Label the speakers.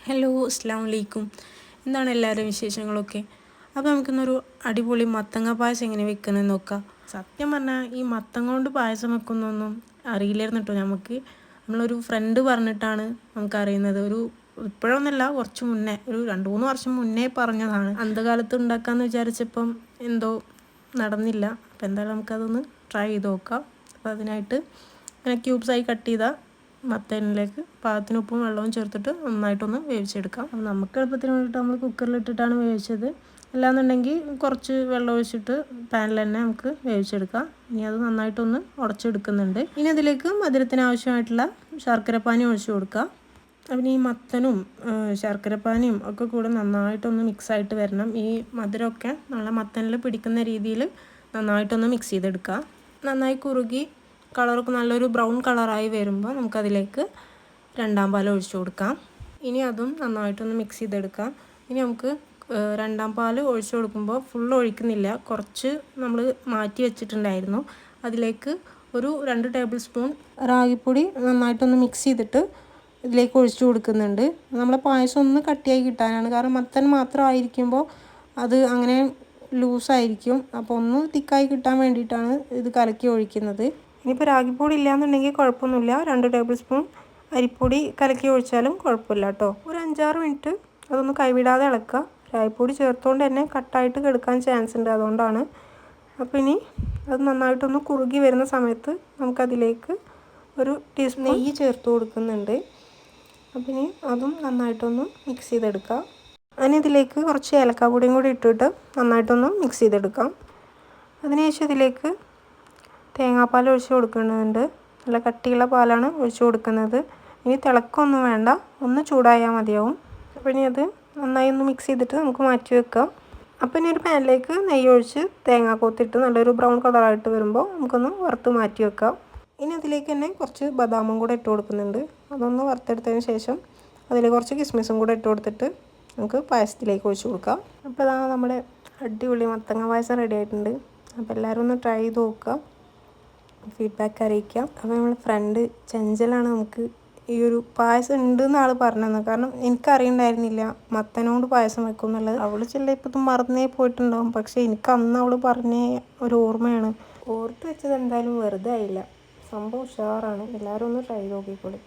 Speaker 1: Hello, അസ്സലാമു അലൈക്കും. എന്താണ് എല്ലാവരും വിശേഷങ്ങളൊക്കെ? അപ്പോൾ നമുക്കിന്നൊരു അടിപൊളി മത്തങ്ങ പായസം എങ്ങനെ വെക്കുന്നതെന്ന് നോക്കാം. സത്യം പറഞ്ഞാൽ ഈ മത്തങ്ങ കൊണ്ട് പായസം വെക്കുന്നൊന്നും അറിയില്ലായിരുന്നു കേട്ടോ. നമ്മളൊരു ഫ്രണ്ട് പറഞ്ഞിട്ടാണ് നമുക്കറിയുന്നത്. ഇപ്പോഴൊന്നുമല്ല, കുറച്ച് മുന്നേ, ഒരു 2-3 വർഷം മുന്നേ പറഞ്ഞതാണ്. അന്ധകാലത്ത് ഉണ്ടാക്കാമെന്ന് വിചാരിച്ചപ്പം എന്തോ നടന്നില്ല. അപ്പോൾ എന്തായാലും നമുക്കതൊന്ന് ട്രൈ ചെയ്ത് നോക്കാം. അപ്പോൾ അതിനായിട്ട് ഇങ്ങനെ ക്യൂബ്സായി കട്ട് ചെയ്ത മത്തനിലേക്ക് പാകത്തിന് ഉപ്പും വെള്ളവും ചേർത്തിട്ട് നന്നായിട്ടൊന്ന് വേവിച്ചെടുക്കാം. അപ്പോൾ നമുക്ക് എളുപ്പത്തിന് വേണ്ടിയിട്ട് നമ്മൾ കുക്കറിലിട്ടിട്ടാണ് വേവിച്ചത്. അല്ലാന്നുണ്ടെങ്കിൽ കുറച്ച് വെള്ളം ഒഴിച്ചിട്ട് പാനിൽ തന്നെ നമുക്ക് വേവിച്ചെടുക്കാം. ഇനി അത് നന്നായിട്ടൊന്ന് ഉടച്ചെടുക്കുന്നുണ്ട്. ഇനി അതിലേക്ക് മധുരത്തിന് ആവശ്യമായിട്ടുള്ള ശർക്കരപ്പാനി ഒഴിച്ച് കൊടുക്കുക. പിന്നെ ഈ മത്തനും ശർക്കരപ്പാനിയും ഒക്കെ കൂടെ നന്നായിട്ടൊന്ന് മിക്സായിട്ട് വരണം. ഈ മധുരമൊക്കെ നല്ല മത്തനിൽ പിടിക്കുന്ന രീതിയിൽ നന്നായിട്ടൊന്ന് മിക്സ് ചെയ്തെടുക്കുക. നന്നായി കുറുകി കളറൊക്കെ നല്ലൊരു ബ്രൗൺ കളറായി വരുമ്പോൾ നമുക്കതിലേക്ക് 2ാം പാൽ ഒഴിച്ചു കൊടുക്കാം. ഇനി അതും നന്നായിട്ടൊന്ന് മിക്സ് ചെയ്തെടുക്കാം. ഇനി നമുക്ക് 2ാം പാൽ ഒഴിച്ചു കൊടുക്കുമ്പോൾ ഫുൾ ഒഴിക്കുന്നില്ല, കുറച്ച് നമ്മൾ മാറ്റി വെച്ചിട്ടുണ്ടായിരുന്നു. അതിലേക്ക് ഒരു 2 ടേബിൾ സ്പൂൺ റാഗിപ്പൊടി നന്നായിട്ടൊന്ന് മിക്സ് ചെയ്തിട്ട് ഇതിലേക്ക് ഒഴിച്ചു കൊടുക്കുന്നുണ്ട്. നമ്മളെ പായസം ഒന്ന് കട്ടിയായി കിട്ടാനാണ്. കാരണം മത്തൻ മാത്രമായിരിക്കുമ്പോൾ അത് അങ്ങനെ ലൂസായിരിക്കും. അപ്പോൾ ഒന്ന് തിക്കായി കിട്ടാൻ വേണ്ടിയിട്ടാണ് ഇത് കലക്കി ഒഴിക്കുന്നത്. ഇനിയിപ്പോൾ റാഗിപ്പൊടി ഇല്ലയെന്നുണ്ടെങ്കിൽ കുഴപ്പമൊന്നുമില്ല, 2 ടേബിൾ സ്പൂൺ അരിപ്പൊടി കലക്കി ഒഴിച്ചാലും കുഴപ്പമില്ല കേട്ടോ. ഒരു 5-6 മിനിറ്റ് അതൊന്ന് കൈവിടാതെ ഇളക്കുക. റാഗിപ്പൊടി ചേർത്തുകൊണ്ട് തന്നെ കട്ടായിട്ട് കെടുക്കാൻ ചാൻസ് ഉണ്ട്, അതുകൊണ്ടാണ്. അപ്പോൾ ഇനി അത് നന്നായിട്ടൊന്ന് കുറുകി വരുന്ന സമയത്ത് നമുക്കതിലേക്ക് ഒരു ടീസ്പൂൺ നെയ്യ് ചേർത്ത് കൊടുക്കുന്നുണ്ട്. അപ്പോൾ ഇനി അതും നന്നായിട്ടൊന്ന് മിക്സ് ചെയ്തെടുക്കാം. അതിനിതിലേക്ക് കുറച്ച് ഏലക്കാപ്പൊടിയും കൂടി ഇട്ടിട്ട് നന്നായിട്ടൊന്ന് മിക്സ് ചെയ്തെടുക്കാം. അതിനുശേഷം ഇതിലേക്ക് തേങ്ങാപ്പാൽ ഒഴിച്ച് കൊടുക്കുന്നുണ്ട്. നല്ല കട്ടിയുള്ള പാലാണ് ഒഴിച്ച് കൊടുക്കുന്നത്. ഇനി തിളക്കമൊന്നും വേണ്ട, ഒന്ന് ചൂടായാൽ മതിയാവും. അപ്പോൾ ഇനി അത് നന്നായി ഒന്ന് മിക്സ് ചെയ്തിട്ട് നമുക്ക് മാറ്റി വെക്കാം. അപ്പോൾ ഇനി ഒരു പാനിലേക്ക് നെയ്യ് ഒഴിച്ച് തേങ്ങ കൊത്തിട്ട് നല്ലൊരു ബ്രൗൺ കളറായിട്ട് വരുമ്പോൾ നമുക്കൊന്ന് വറുത്ത് മാറ്റി വെക്കാം. ഇനി അതിലേക്ക് തന്നെ കുറച്ച് ബദാമും കൂടെ ഇട്ട് കൊടുക്കുന്നുണ്ട്. അതൊന്ന് വറുത്തെടുത്തതിന് ശേഷം അതിൽ കുറച്ച് കിസ്മിസും കൂടെ ഇട്ട് കൊടുത്തിട്ട് നമുക്ക് പായസത്തിലേക്ക് ഒഴിച്ച് കൊടുക്കാം. അപ്പോൾ അതാ നമ്മുടെ അടിപൊളി മത്തങ്ങ പായസം റെഡി ആയിട്ടുണ്ട്. അപ്പോൾ എല്ലാവരും ഒന്ന് ട്രൈ ചെയ്ത് നോക്കുക, ഫീഡ്ബാക്ക് അറിയിക്കാം. അപ്പോൾ നമ്മൾ ഫ്രണ്ട് ചെഞ്ചലാണ് നമുക്ക് ഈ ഒരു പായസം ഉണ്ടെന്ന് ആൾ പറഞ്ഞത്. കാരണം എനിക്കറിയണ്ടായിരുന്നില്ല മത്തനോണ്ട് പായസം വെക്കും എന്നുള്ളത്. അവൾ ചിലപ്പോൾ ഇത് മറന്നേ പോയിട്ടുണ്ടാവും, പക്ഷേ എനിക്ക് അന്ന് അവൾ പറഞ്ഞ ഒരു ഓർമ്മയാണ്. ഓർത്ത് വെച്ചത് എന്തായാലും വെറുതെ ആയില്ല. സംഭവം ഉഷാറാണ്. എല്ലാവരും ഒന്ന് ട്രൈ നോക്കിക്കോളി.